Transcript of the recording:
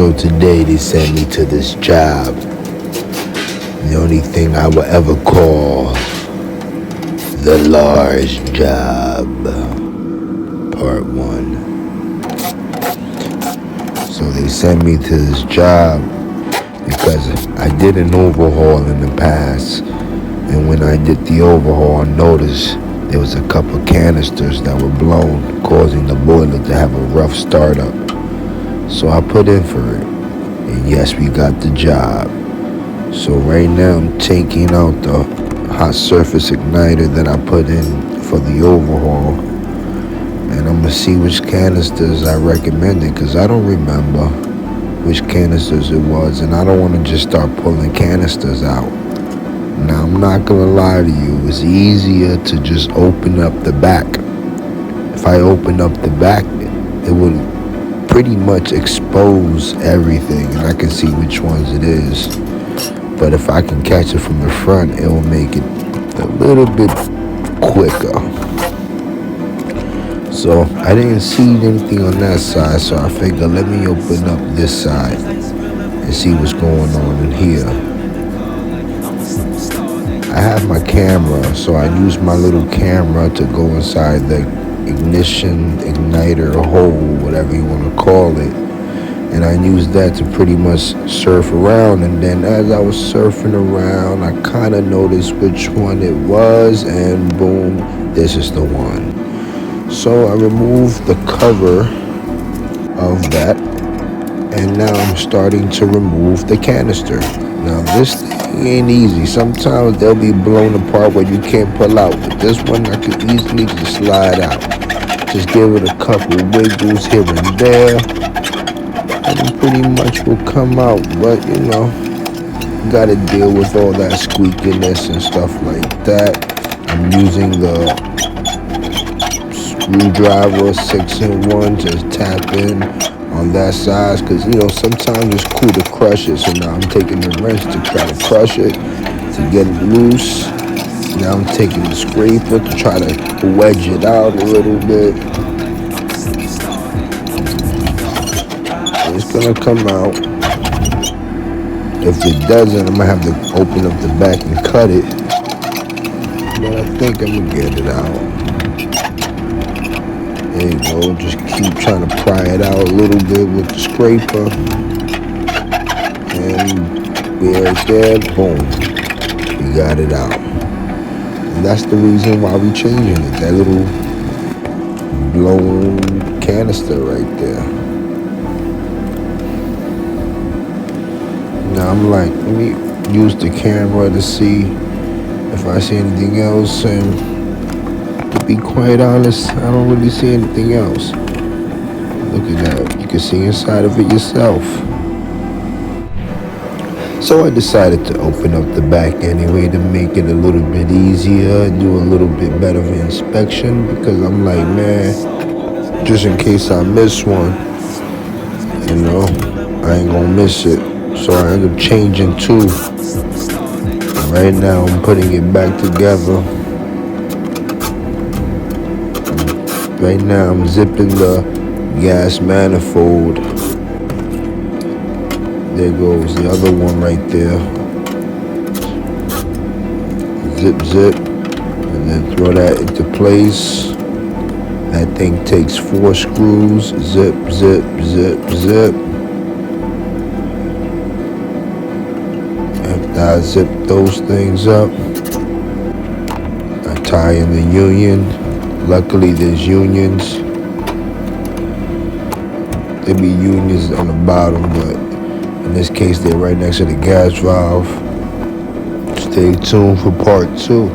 So today they sent me to this job. The only thing I will ever call the Laars job. Part 1. So they sent me to this job because I did an overhaul in the past. And when I did the overhaul, I noticed there was a couple canisters that were blown, causing the boiler to have a rough startup. So I put in for it. And yes, we got the job. So right now I'm taking out the hot surface igniter that I put in for the overhaul. And I'm gonna see which canisters I recommended, because I don't remember which canisters it was, and I don't want to just start pulling canisters out. Now I'm not gonna lie to you, it's easier to just open up the back. If I open up the back, it would pretty much expose everything and I can see which ones it is. But if I can catch it from the front, it will make it a little bit quicker. So I didn't see anything on that side, so I figured let me open up this side and see what's going on in here. I have my camera, so I use my little camera to go inside the ignition, igniter, hole, whatever you want to call it. And I used that to pretty much surf around. And then as I was surfing around, I kind of noticed which one it was, and boom, this is the one. So I removed the cover of that, and now I'm starting to remove the canister. Now this thing ain't easy. Sometimes they'll be blown apart where you can't pull out, but this one I could easily just slide out. Just give it a couple wiggles here and there, and it pretty much will come out. But you know, you gotta deal with all that squeakiness and stuff like that. I'm using the screwdriver 6-in-1 to tap in on that size, because you know sometimes it's cool to crush it. So now I'm taking the wrench to try to crush it, to get it loose. Now I'm taking the scraper to try to wedge it out a little bit. It's gonna come out. If it doesn't, I'm gonna have to open up the back and cut it. But I think I'm gonna get it out. There you go, just keep trying to pry it out a little bit with the scraper. And right there, boom, we got it out. And that's the reason why we changing it, that little blown canister right there. Now I'm like, let me use the camera to see if I see anything else, and to be quite honest, I don't really see anything else. Look at that, you can see inside of it yourself. So I decided to open up the back anyway to make it a little bit easier and do a little bit better of an inspection, because I'm like, man, just in case I miss one, you know, I ain't gonna miss it. So I ended up changing two. And right now I'm putting it back together. Right now I'm zipping the gas manifold. There goes the other one right there. Zip, zip, and then throw that into place. That thing takes 4 screws. Zip, zip, zip, zip. After I zip those things up, I tie in the union. Luckily there's unions. There be unions on the bottom, but in this case they're right next to the gas valve. Stay tuned for part 2.